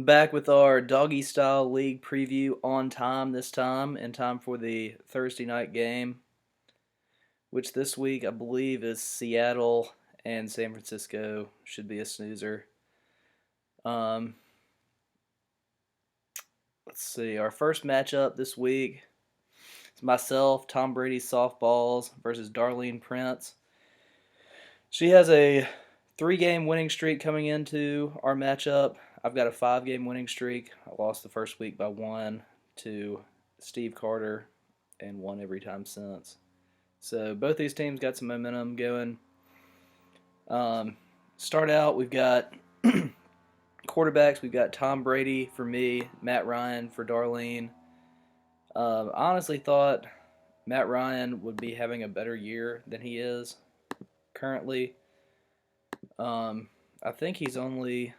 Back with our Doggy Style League preview on time this time, in time for the Thursday night game, which this week I believe is Seattle and San Francisco. Should be a snoozer. Um, let's see. Our first matchup this week is myself, Tom Brady softballs versus Darlene Prince. She has a 3 game winning streak coming into our matchup. I've got a 5 game winning streak. I lost the first week by one to Steve Carter and won every time since. So both these teams got some momentum going. Start out, we've got quarterbacks. We've got Tom Brady for me, Matt Ryan for Darlene. I honestly thought Matt Ryan would be having a better year than he is currently. I think he's only,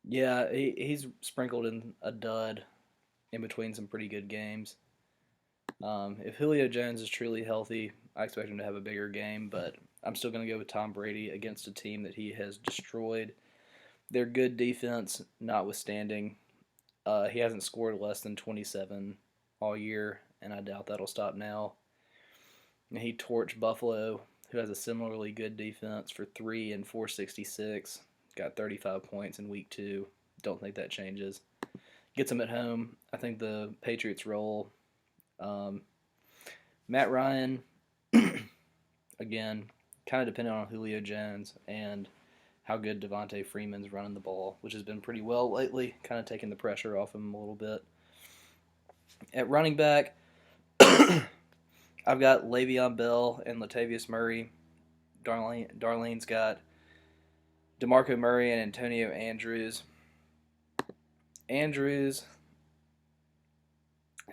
yeah, he's sprinkled in a dud in between some pretty good games. If Julio Jones is truly healthy, I expect him to have a bigger game, but I'm still going to go with Tom Brady against a team that he has destroyed. Their good defense notwithstanding, he hasn't scored less than 27 all year, and I doubt that'll stop now. And he torched Buffalo, who has a similarly good defense, for 3 and 466. Got 35 points in week 2. Don't think that changes. Gets them at home. I think the Patriots roll. Um, Matt Ryan, again, kind of depending on Julio Jones and how good Devontae Freeman's running the ball, which has been pretty well lately, kind of taking the pressure off him a little bit. At running back, I've got Le'Veon Bell and Latavius Murray. Darlene's got DeMarco Murray and Antonio Andrews. Andrews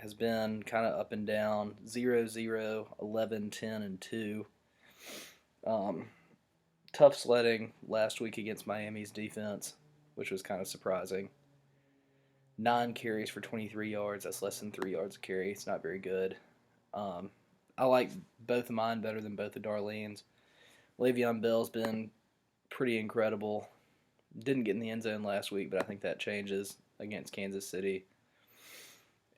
has been kind of up and down 0 0, 11, 10, and 2. Tough sledding last week against Miami's defense, which was kind of surprising. 9 carries for 23 yards. That's less than 3 yards a carry. It's not very good. I like both of mine better than both of Darlene's. Le'Veon Bell's been pretty incredible. Didn't get in the end zone last week, but I think that changes against Kansas City.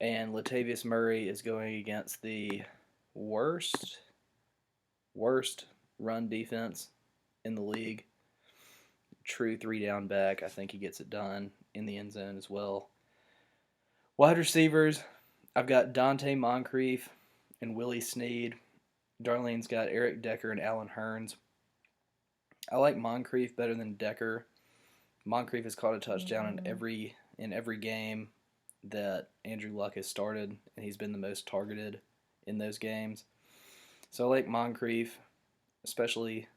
And Latavius Murray is going against the worst run defense in the league. True 3 down back. I think he gets it done in the end zone as well. Wide receivers, I've got Dante Moncrief and Willie Snead. Darlene's got Eric Decker and Alan Hearns. I like Moncrief better than Decker. Moncrief has caught a touchdown in every game that Andrew Luck has started, and he's been the most targeted in those games. So I like Moncrief, especially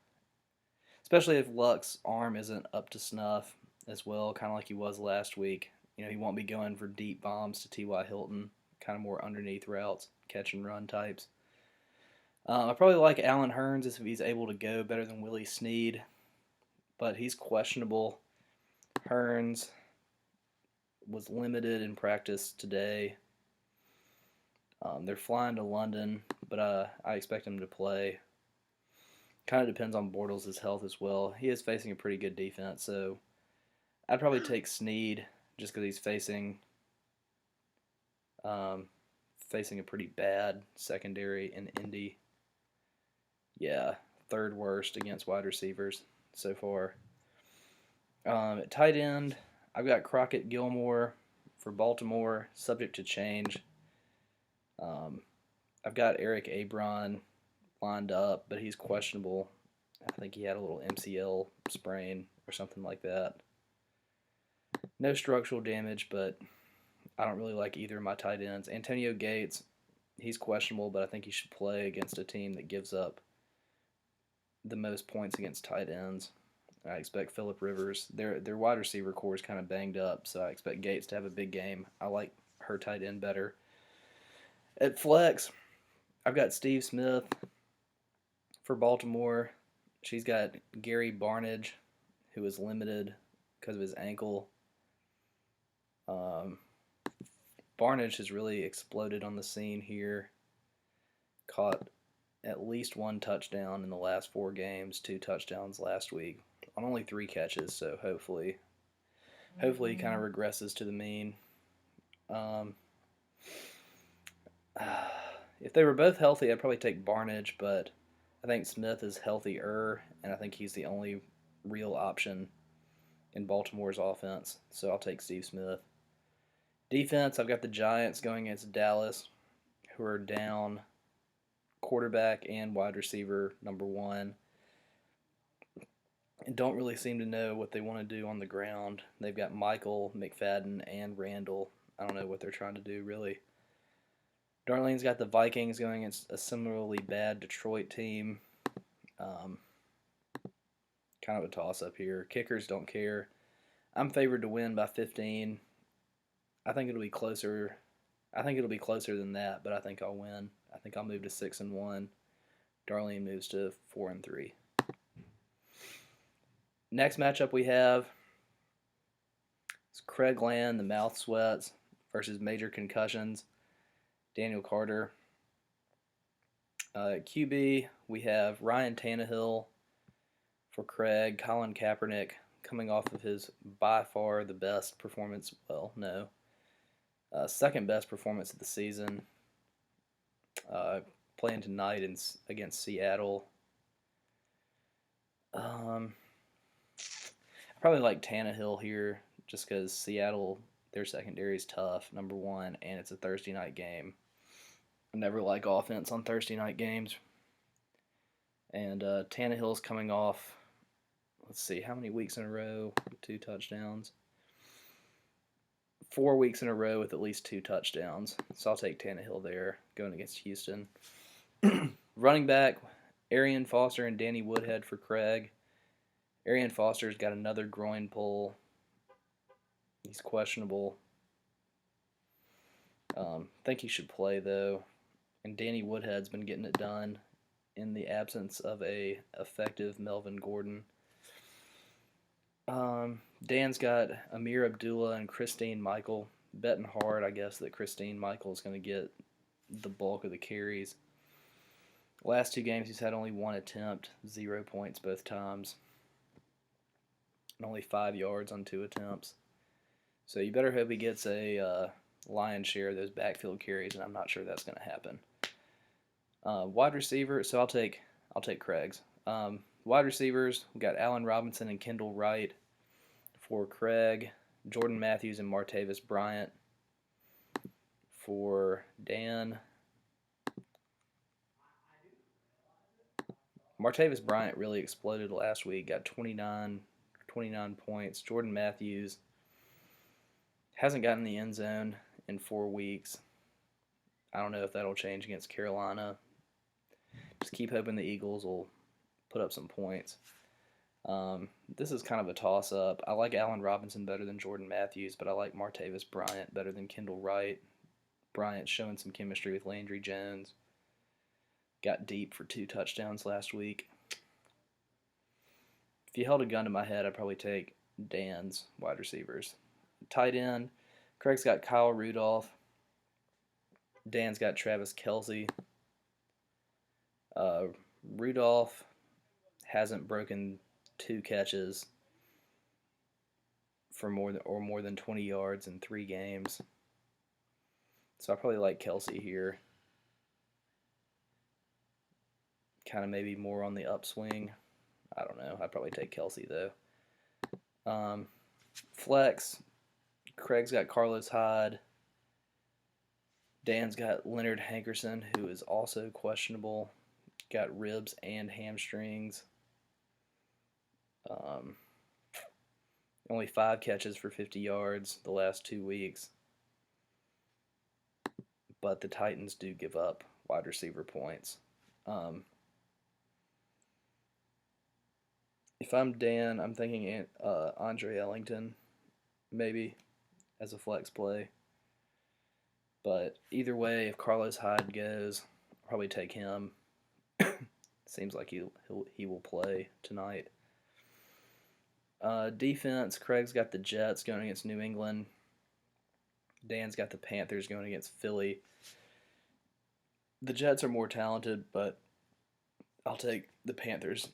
if Luck's arm isn't up to snuff as well, kind of like he was last week. He won't be going for deep bombs to T.Y. Hilton, kind of more underneath routes, catch and run types. I probably like Alan Hearns if he's able to go better than Willie Snead, but he's questionable. Hearns was limited in practice today. They're flying to London, but I expect him to play. Kind of depends on Bortles' health as well. He is facing a pretty good defense, so I'd probably take Snead just because he's facing a pretty bad secondary in Indy. Yeah, third worst against wide receivers so far. At tight end, I've got Crockett Gilmore for Baltimore, subject to change. I've got Eric Abron lined up, but he's questionable. I think he had a little MCL sprain or something like that. No structural damage, but I don't really like either of my tight ends. Antonio Gates, he's questionable, but I think he should play against a team that gives up the most points against tight ends. I expect Phillip Rivers. Their wide receiver core is kind of banged up, so I expect Gates to have a big game. I like her tight end better. At flex, I've got Steve Smith for Baltimore. She's got Gary Barnidge, who is limited because of his ankle. Barnidge has really exploded on the scene here. Caught at least 1 touchdown in the last 4 games, 2 touchdowns last week on only 3 catches, so hopefully Hopefully, he kind of regresses to the mean. Um, if they were both healthy, I'd probably take Barnage, but I think Smith is healthier, and I think he's the only real option in Baltimore's offense. So I'll take Steve Smith. Defense, I've got the Giants going against Dallas, who are down quarterback and wide receiver number one, and don't really seem to know what they want to do on the ground. They've got Michael, McFadden, and Randall. I don't know what they're trying to do, really. Darlene's got the Vikings going against a similarly bad Detroit team. Um, kind of a toss-up here. Kickers don't care. I'm favored to win by 15. I think it'll be closer. I think it'll be closer than that, but I think I'll win. I think I'll move to 6-1. Darlene moves to 4-3. Next matchup we have is Craig Land, the Mouth Sweats, versus Major Concussions, Daniel Carter. QB, we have Ryan Tannehill for Craig, Colin Kaepernick coming off of his by far the best performance. Well, no, second best performance of the season. Playing tonight against Seattle. I probably like Tannehill here just because Seattle, their secondary is tough, number one, and it's a Thursday night game. I never like offense on Thursday night games. And Tannehill's coming off, let's see, how many weeks in a row with 2 touchdowns? 4 weeks in a row with at least 2 touchdowns. So I'll take Tannehill there, going against Houston. Running back, Arian Foster and Danny Woodhead for Craig. Arian Foster's got another groin pull. He's questionable. Think he should play, though. And Danny Woodhead's been getting it done in the absence of a effective Melvin Gordon. Dan's got Amir Abdullah and Christine Michael. Betting hard, I guess, that Christine Michael is going to get the bulk of the carries. Last 2 games, he's had only 1 attempt, 0 points both times, and only 5 yards on 2 attempts. So you better hope he gets a lion's share of those backfield carries, and I'm not sure that's going to happen. Wide receiver, so I'll take Craig's. Wide receivers, we got Allen Robinson and Kendall Wright for Craig. Jordan Matthews and Martavis Bryant for Dan. Martavis Bryant really exploded last week, got 29 points. Jordan Matthews hasn't gotten in the end zone in 4 weeks. I don't know if that'll change against Carolina. Just keep hoping the Eagles will put up some points. This is kind of a toss-up. I like Allen Robinson better than Jordan Matthews, but I like Martavis Bryant better than Kendall Wright. Bryant's showing some chemistry with Landry Jones. Got deep for 2 touchdowns last week. If you held a gun to my head, I'd probably take Dan's wide receivers. Tight end, Craig's got Kyle Rudolph. Dan's got Travis Kelce. Rudolph hasn't broken 2 catches for more than 20 yards in 3 games. So I probably like Kelce here. Kind of maybe more on the upswing. I don't know. I'd probably take Kelce, though. Flex, Craig's got Carlos Hyde. Dan's got Leonard Hankerson, who is also questionable. Got ribs and hamstrings. Only 5 catches for 50 yards the last 2 weeks. But the Titans do give up wide receiver points. If I'm Dan, I'm thinking Andre Ellington, maybe, as a flex play. But either way, if Carlos Hyde goes, I'll probably take him. Seems like he will play tonight. Defense, Craig's got the Jets going against New England. Dan's got the Panthers going against Philly. The Jets are more talented, but I'll take the Panthers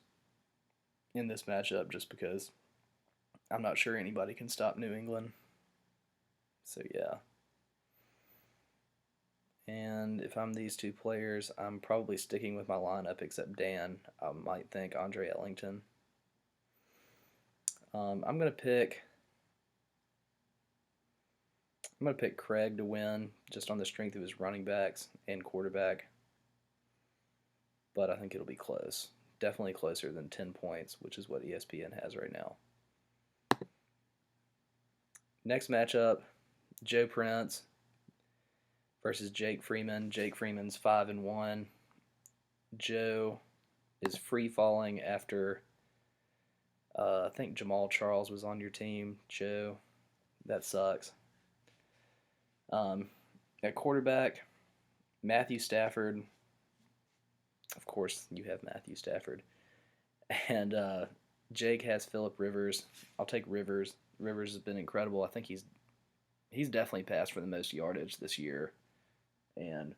in this matchup just because I'm not sure anybody can stop New England. So yeah. And if I'm these two players, I'm probably sticking with my lineup, except Dan. I might think Andre Ellington. I'm gonna pick Craig to win just on the strength of his running backs and quarterback, but I think it'll be close. Definitely closer than 10 points, which is what ESPN has right now. Next matchup, Joe Prince versus Jake Freeman. Jake Freeman's 5-1. Joe is free falling after I think Jamal Charles was on your team. Joe, that sucks. At quarterback, Matthew Stafford. Of course, you have Matthew Stafford. And Jake has Phillip Rivers. I'll take Rivers. Rivers has been incredible. I think he's definitely passed for the most yardage this year. And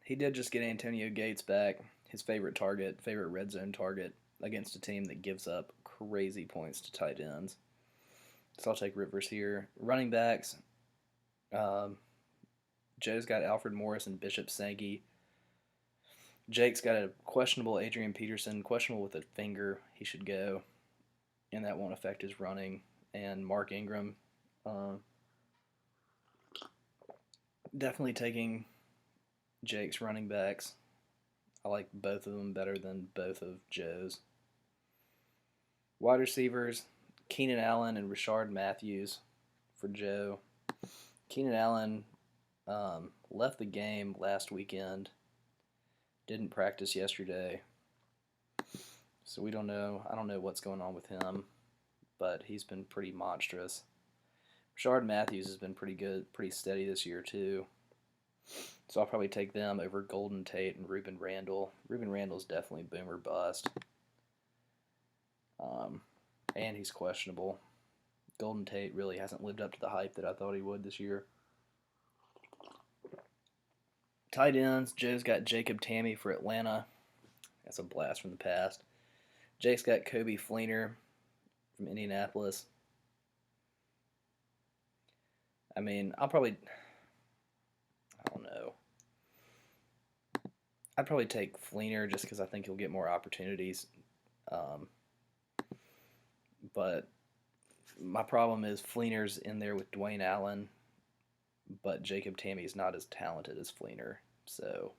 he did just get Antonio Gates back, his favorite red zone target, against a team that gives up crazy points to tight ends. So I'll take Rivers here. Running backs, Joe's got Alfred Morris and Bishop Sankey. Jake's got a questionable Adrian Peterson, questionable with a finger. He should go, and that won't affect his running. And Mark Ingram, definitely taking Jake's running backs. I like both of them better than both of Joe's. Wide receivers, Keenan Allen and Rashard Matthews for Joe. Keenan Allen left the game last weekend. Didn't practice yesterday. So we don't know. I don't know what's going on with him, but he's been pretty monstrous. Rashard Matthews has been pretty good, pretty steady this year too. So I'll probably take them over Golden Tate and Ruben Randall. Ruben Randall's definitely boom or bust. And he's questionable. Golden Tate really hasn't lived up to the hype that I thought he would this year. Tight ends, Joe's got Jacob Tamme for Atlanta. That's a blast from the past. Jake's got Kobe Fleener from Indianapolis. I mean, I don't know. I'd probably take Fleener just because I think he'll get more opportunities. But my problem is Fleener's in there with Dwayne Allen, but Jacob Tamme is not as talented as Fleener. So,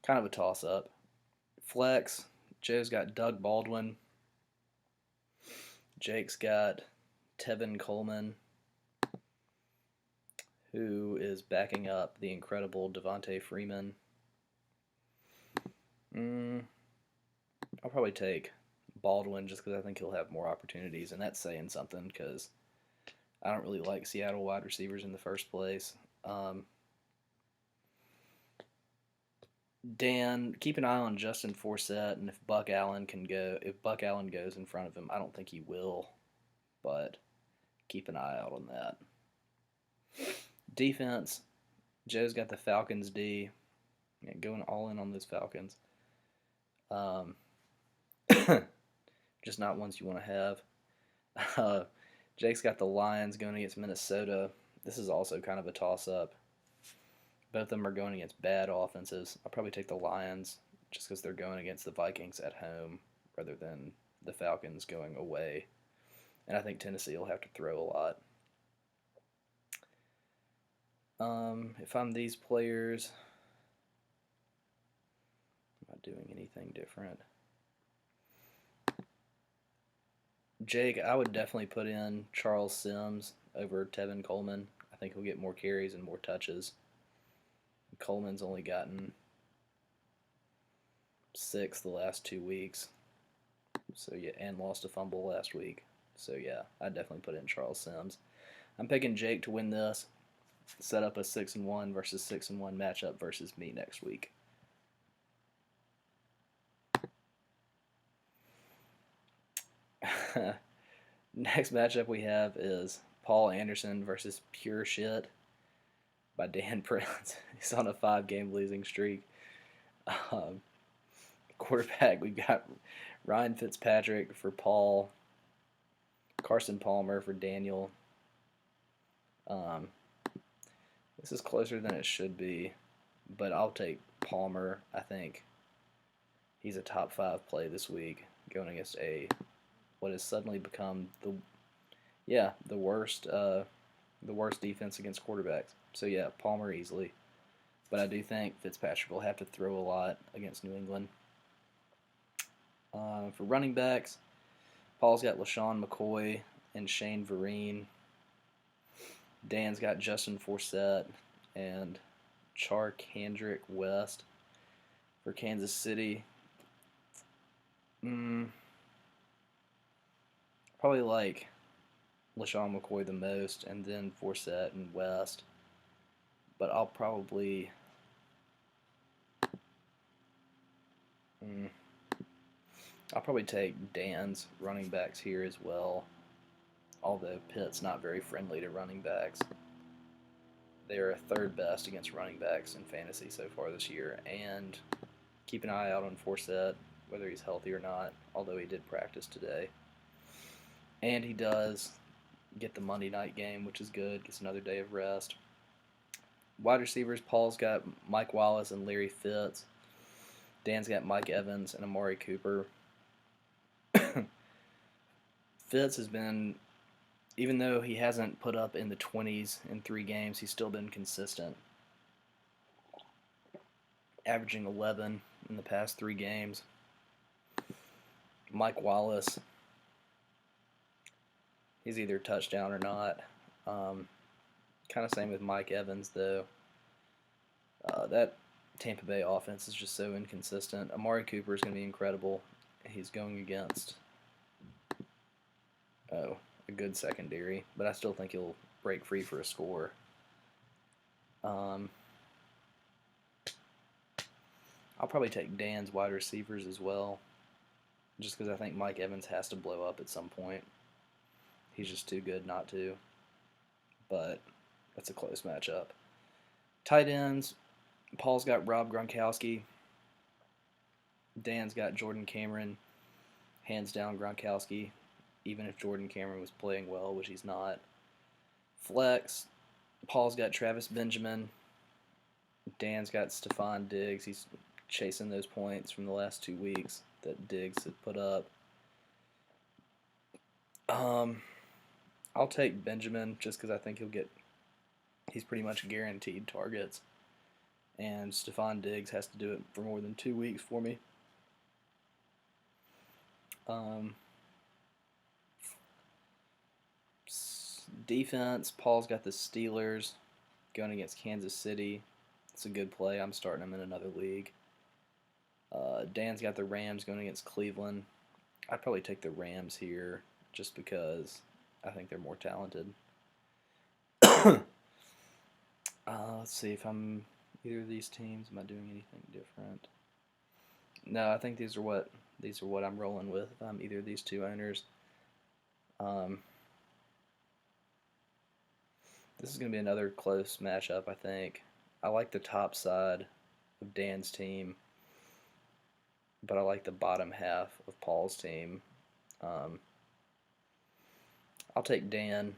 kind of a toss-up. Flex, Joe's got Doug Baldwin. Jake's got Tevin Coleman, who is backing up the incredible Devontae Freeman. I'll probably take Baldwin just because I think he'll have more opportunities, and that's saying something because I don't really like Seattle wide receivers in the first place. Dan, keep an eye on Justin Forsett, and if Buck Allen goes in front of him, I don't think he will, but keep an eye out on that. Defense, Joe's got the Falcons D, going all in on those Falcons. Just not ones you want to have. Jake's got the Lions going against Minnesota. This is also kind of a toss-up. Both of them are going against bad offenses. I'll probably take the Lions just because they're going against the Vikings at home rather than the Falcons going away. And I think Tennessee will have to throw a lot. If I'm these players, I'm not doing anything different. Jake, I would definitely put in Charles Sims over Tevin Coleman. I think he'll get more carries and more touches. Coleman's only gotten 6 the last 2 weeks. So yeah, and lost a fumble last week. So yeah, I'd definitely put in Charles Sims. I'm picking Jake to win this. Set up a 6-1 versus 6-1 matchup versus me next week. Next matchup we have is Paul Anderson versus Pure Shit by Dan Prince. He's on a 5-game losing streak. Quarterback, we got Ryan Fitzpatrick for Paul, Carson Palmer for Daniel. Um, this is closer than it should be, but I'll take Palmer. I think he's a top 5 play this week, going against what has suddenly become the worst defense against quarterbacks. So yeah, Palmer easily. But I do think Fitzpatrick will have to throw a lot against New England. For running backs, Paul's got LaShawn McCoy and Shane Vereen. Dan's got Justin Forsett and Charkandrick West for Kansas City. Probably like LaShawn McCoy the most, and then Forsett and West. But I'll probably take Dan's running backs here as well. Although Pitt's not very friendly to running backs. They're third best against running backs in fantasy so far this year. And keep an eye out on Forsett, whether he's healthy or not, although he did practice today. And he does get the Monday night game, which is good. Gets another day of rest. Wide receivers, Paul's got Mike Wallace and Larry Fitz. Dan's got Mike Evans and Amari Cooper. Fitz has been, even though he hasn't put up in the 20s in 3 games, he's still been consistent. Averaging 11 in the past 3 games. Mike Wallace, he's either touchdown or not. Kind of same with Mike Evans, though. That Tampa Bay offense is just so inconsistent. Amari Cooper is going to be incredible. He's going against a good secondary, but I still think he'll break free for a score. I'll probably take Dan's wide receivers as well, just because I think Mike Evans has to blow up at some point. He's just too good not to. But that's a close matchup. Tight ends, Paul's got Rob Gronkowski. Dan's got Jordan Cameron. Hands down Gronkowski, even if Jordan Cameron was playing well, which he's not. Flex, Paul's got Travis Benjamin. Dan's got Stephon Diggs. He's chasing those points from the last 2 weeks that Diggs had put up. I'll take Benjamin just because I think he's pretty much guaranteed targets. And Stephon Diggs has to do it for more than 2 weeks for me. Defense, Paul's got the Steelers going against Kansas City. It's a good play. I'm starting him in another league. Dan's got the Rams going against Cleveland. I'd probably take the Rams here just because I think they're more talented. Let's see if I'm either of these teams. Am I doing anything different? No, I think these are what I'm rolling with. If I'm either of these two owners. This is going to be another close matchup, I think. I like the top side of Dan's team, but I like the bottom half of Paul's team. I'll take Dan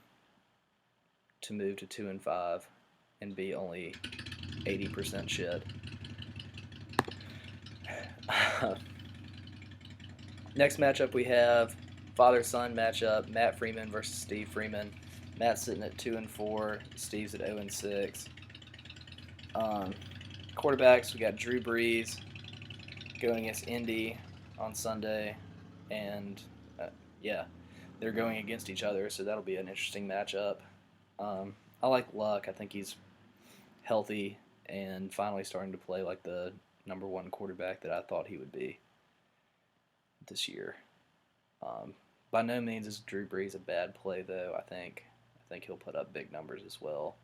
to move to 2-5 and be only 80% shit. Next matchup we have father-son matchup, Matt Freeman versus Steve Freeman. Matt's sitting at 2-4, Steve's at 0-6. Quarterbacks, we got Drew Brees going against Indy on Sunday, and they're going against each other, so that'll be an interesting matchup. I like Luck. I think he's healthy and finally starting to play like the number 1 quarterback that I thought he would be this year. By no means is Drew Brees a bad play, though. I think he'll put up big numbers as well.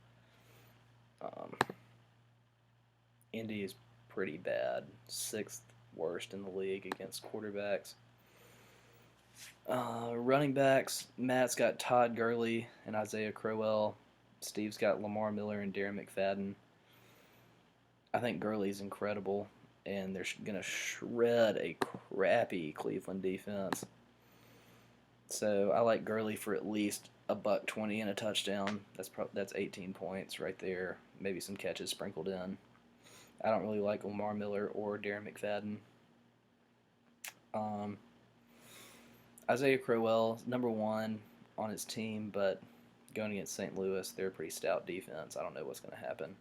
Indy is pretty bad, 6th worst in the league against quarterbacks. Running backs, Matt's got Todd Gurley and Isaiah Crowell. Steve's got Lamar Miller and Darren McFadden. I think Gurley's incredible. and they're going to shred a crappy Cleveland defense. So I like Gurley for at least $120 and a touchdown. That's 18 points right there. Maybe some catches sprinkled in. I don't really like Lamar Miller or Darren McFadden. Isaiah Crowell, number one on his team, but going against St. Louis, they're a pretty stout defense. I don't know what's going to happen.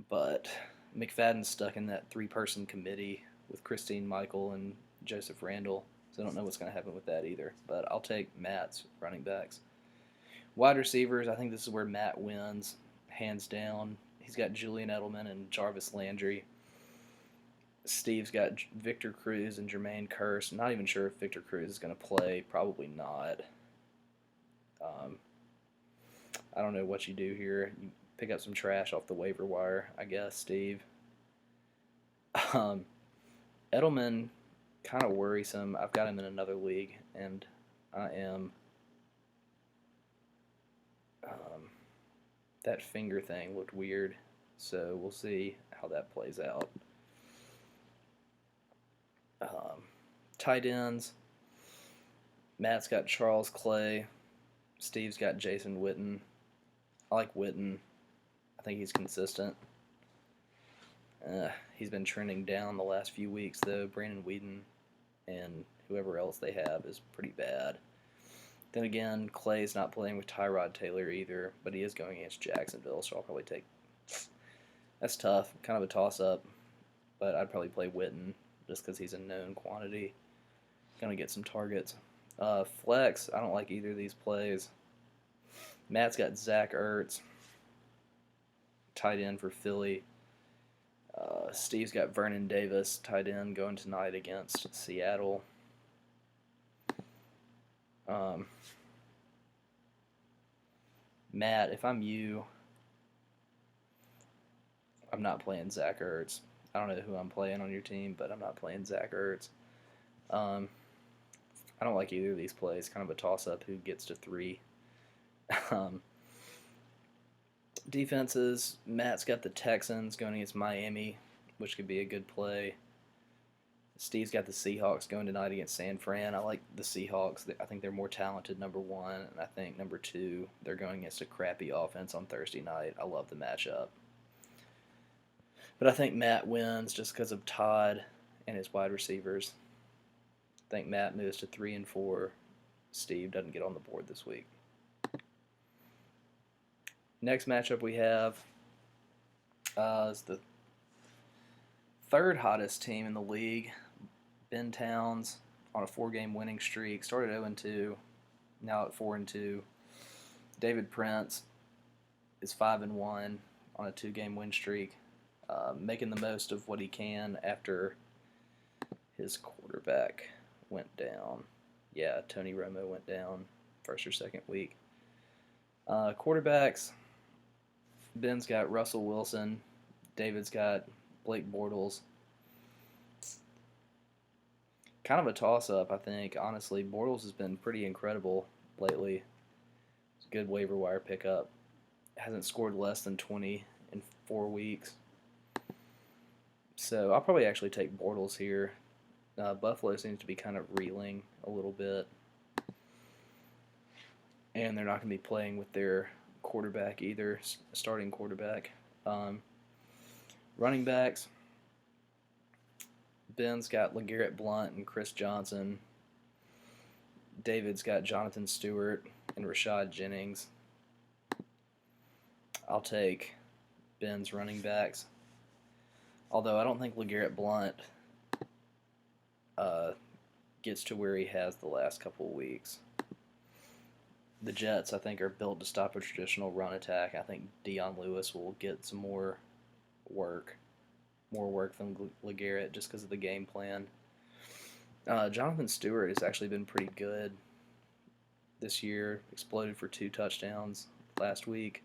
But McFadden's stuck in that three-person committee with Christine Michael and Joseph Randall, so I don't know what's going to happen with that either. But I'll take Matt's running backs. Wide receivers, I think this is where Matt wins, hands down. He's got Julian Edelman and Jarvis Landry. Steve's got Victor Cruz and Jermaine Kearse. Not even sure if Victor Cruz is going to play. Probably not. I don't know what you do here. You pick up some trash off the waiver wire, I guess, Steve. Edelman, kind of worrisome. I've got him in another league, and I am... that finger thing looked weird, so we'll see how that plays out. Tight ends, Matt's got Charles Clay. Steve's got Jason Witten. I like Witten. I think he's consistent. He's been trending down the last few weeks, though. Brandon Weeden and whoever else they have is pretty bad. Then again, Clay's not playing with Tyrod Taylor either, but he is going against Jacksonville, so I'll probably take... That's tough. Kind of a toss-up, but I'd probably play Witten just because he's a known quantity. Going to get some targets. Flex, I don't like either of these plays. Matt's got Zach Ertz, tight end for Philly. Steve's got Vernon Davis, tight end, going tonight against Seattle. Matt, if I'm you, I'm not playing Zach Ertz. I don't know who I'm playing on your team, but I'm not playing Zach Ertz. I don't like either of these plays. Kind of a toss-up who gets to 3. Defenses, Matt's got the Texans going against Miami, which could be a good play. Steve's got the Seahawks going tonight against San Fran. I like the Seahawks. I think they're more talented, number one, and I think number two, they're going against a crappy offense on Thursday night. I love the matchup. But I think Matt wins just because of Todd and his wide receivers. I think Matt moves to 3 and 4. Steve doesn't get on the board this week. Next matchup we have is the third hottest team in the league, Ben Towns, on a 4-game winning streak. Started 0-2, now at 4-2. David Prince is 5-1 on a 2-game win streak, making the most of what he can after his quarterback went down. Yeah, Tony Romo went down first or second week. Quarterbacks, Ben's got Russell Wilson. David's got Blake Bortles. Kind of a toss-up, I think. Honestly, Bortles has been pretty incredible lately. It's a good waiver wire pickup. Hasn't scored less than 20 in 4 weeks. So I'll probably actually take Bortles here. Buffalo seems to be kind of reeling a little bit. And they're not going to be playing with their quarterback either, starting quarterback. Running backs, Ben's got LeGarrette Blount and Chris Johnson. David's got Jonathan Stewart and Rashad Jennings. I'll take Ben's running backs. Although I don't think LeGarrette Blount gets to where he has the last couple of weeks. The Jets, I think, are built to stop a traditional run attack. I think Dion Lewis will get some more work than LeGarrette just because of the game plan. Jonathan Stewart has actually been pretty good this year. Exploded for 2 touchdowns last week.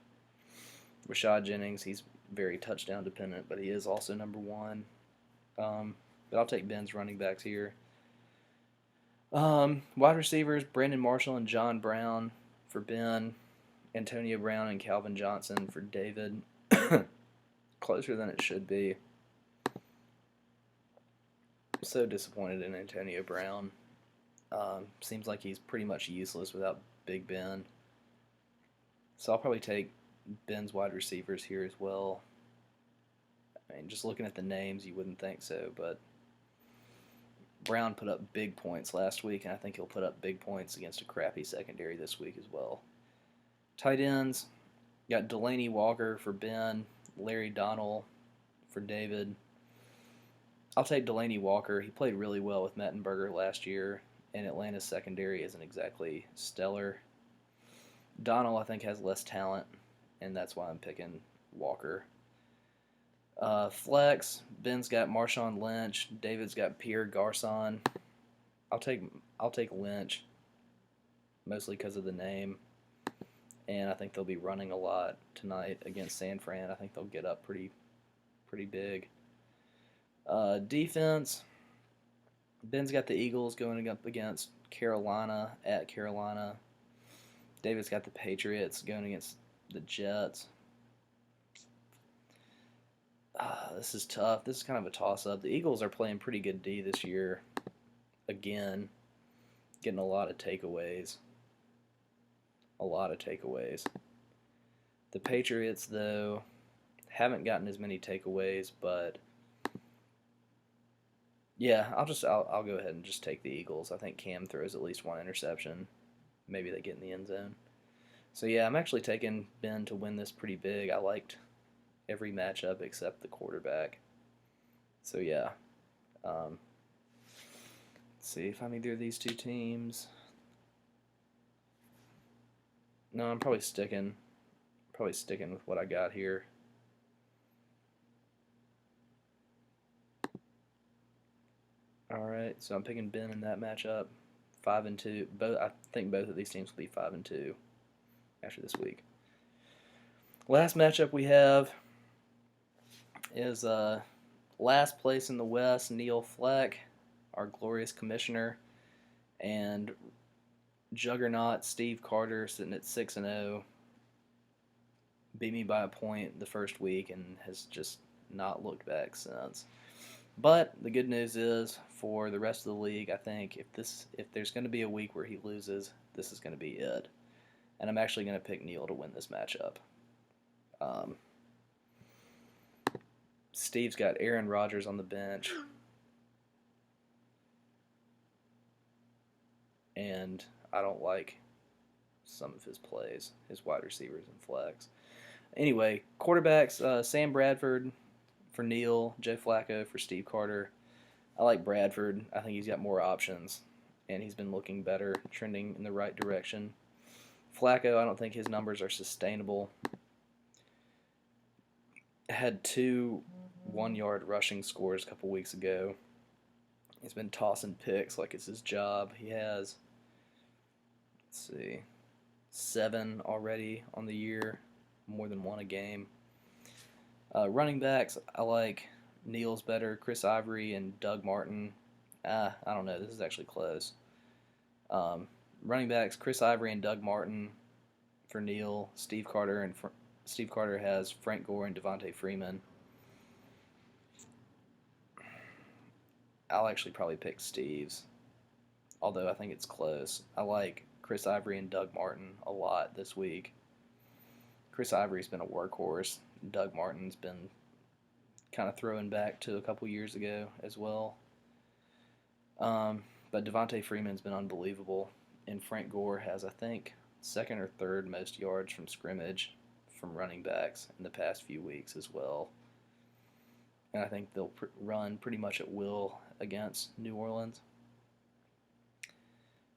Rashad Jennings, he's very touchdown dependent, but he is also number 1. But I'll take Ben's running backs here. Wide receivers, Brandon Marshall and John Brown for Ben. Antonio Brown and Calvin Johnson for David. Closer than it should be. So disappointed in Antonio Brown. Seems like he's pretty much useless without Big Ben. So I'll probably take Ben's wide receivers here as well. I mean, just looking at the names, you wouldn't think so, but Brown put up big points last week, and I think he'll put up big points against a crappy secondary this week as well. Tight ends, got Delaney Walker for Ben, Larry Donnell for David. I'll take Delaney Walker. He played really well with Mettenberger last year, and Atlanta's secondary isn't exactly stellar. Donnell, I think, has less talent, and that's why I'm picking Walker. Flex, Ben's got Marshawn Lynch. David's got Pierre Garcon. I'll take Lynch, mostly because of the name, and I think they'll be running a lot tonight against San Fran. I think they'll get up pretty big. Defense, Ben's got the Eagles going up against Carolina at Carolina. David's got the Patriots going against the Jets. This is tough. This is kind of a toss-up. The Eagles are playing pretty good D this year. Again, getting a lot of takeaways. The Patriots, though, haven't gotten as many takeaways, but yeah, I'll go ahead and just take the Eagles. I think Cam throws at least one interception. Maybe they get in the end zone. So yeah, I'm actually taking Ben to win this pretty big. I liked every matchup except the quarterback. So yeah, let's see if I'm either of these two teams. No, I'm probably sticking with what I got here. All right, so I'm picking Ben in that matchup. 5-2. I think both of these teams will be 5-2 after this week. Last matchup we have is last place in the West, Neil Fleck, our glorious commissioner, and juggernaut Steve Carter sitting at 6-0. Beat me by a point the first week and has just not looked back since. But the good news is for the rest of the league, I think if there's going to be a week where he loses, this is going to be it. And I'm actually going to pick Neil to win this matchup. Steve's got Aaron Rodgers on the bench. And I don't like some of his plays, his wide receivers and flex. Anyway, quarterbacks, Sam Bradford for Neil, Joe Flacco for Steve Carter. I like Bradford. I think he's got more options, and he's been looking better, trending in the right direction. Flacco, I don't think his numbers are sustainable. Had 2 1-yard rushing scores a couple weeks ago. He's been tossing picks like it's his job. He has, 7 already on the year, more than 1 a game. Running backs, I like Neil's better, Chris Ivory and Doug Martin. I don't know, this is actually close. Running backs, Chris Ivory and Doug Martin for Neil, Steve Carter, and Steve Carter has Frank Gore and Devontae Freeman. I'll actually probably pick Steve's, although I think it's close. I like Chris Ivory and Doug Martin a lot this week. Chris Ivory's been a workhorse. Doug Martin's been kind of throwing back to a couple years ago as well. But Devontae Freeman's been unbelievable, and Frank Gore has, I think, 2nd or 3rd most yards from scrimmage from running backs in the past few weeks as well. And I think they'll run pretty much at will against New Orleans.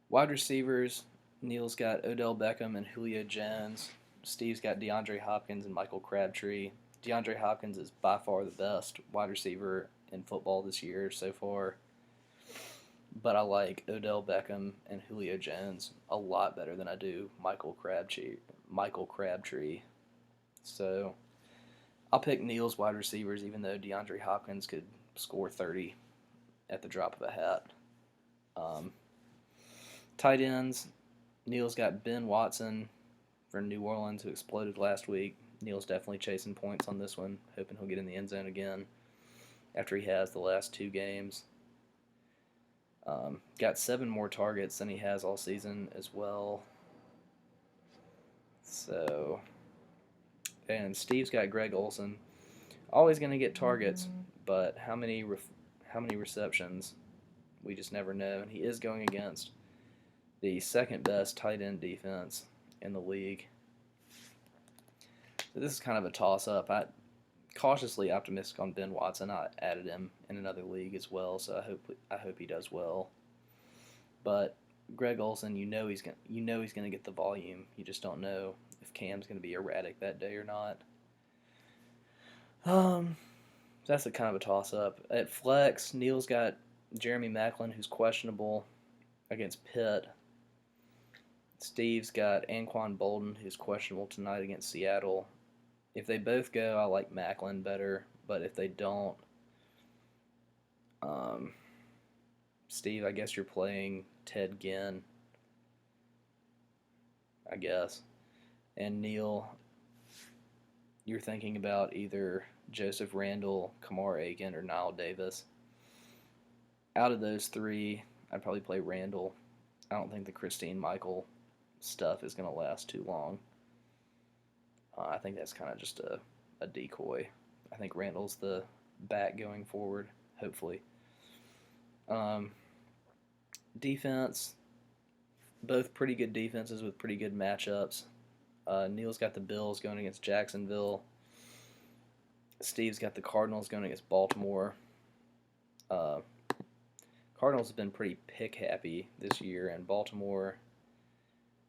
Wide receivers, Neil's got Odell Beckham and Julio Jones. Steve's got DeAndre Hopkins and Michael Crabtree. DeAndre Hopkins is by far the best wide receiver in football this year so far. But I like Odell Beckham and Julio Jones a lot better than I do Michael Crabtree. So I'll pick Neil's wide receivers, even though DeAndre Hopkins could score 30 at the drop of a hat. Tight ends, Neil's got Ben Watson for New Orleans, who exploded last week. Neil's definitely chasing points on this one, hoping he'll get in the end zone again after he has the last 2 games. Got 7 more targets than he has all season as well. So, and Steve's got Greg Olsen. Always going to get targets, but how many receptions? We just never know. And he is going against the second best tight end defense in the league. So this is kind of a toss-up. I cautiously optimistic on Ben Watson. I added him in another league as well, so I hope he does well. But Greg Olsen, you know he's gonna get the volume. You just don't know if Cam's gonna be erratic that day or not. That's a kind of a toss-up. At flex, Neil's got Jeremy Maclin, who's questionable against Pitt. Steve's got Anquan Bolden, who's questionable tonight against Seattle. If they both go, I like Maclin better, but if they don't, Steve, I guess you're playing Ted Ginn, I guess. And Neil, you're thinking about either Joseph Randall, Kamar Aiken, or Nile Davis. Out of those 3, I'd probably play Randall. I don't think the Christine Michael stuff is going to last too long. I think that's kind of just a decoy. I think Randall's the back going forward, hopefully. Defense, both pretty good defenses with pretty good matchups. Neil's got the Bills going against Jacksonville. Steve's got the Cardinals going against Baltimore. Cardinals have been pretty pick happy this year, and Baltimore,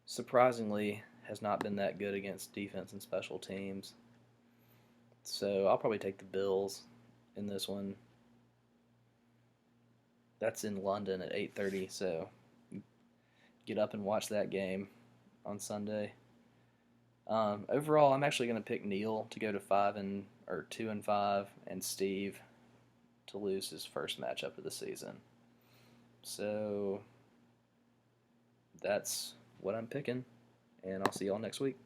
surprisingly, has not been that good against defense and special teams. So I'll probably take the Bills in this one. That's in London at 8:30, so get up and watch that game on Sunday. Overall, I'm actually going to pick Neil to go to 2-5, and Steve to lose his first matchup of the season. So that's what I'm picking, and I'll see y'all next week.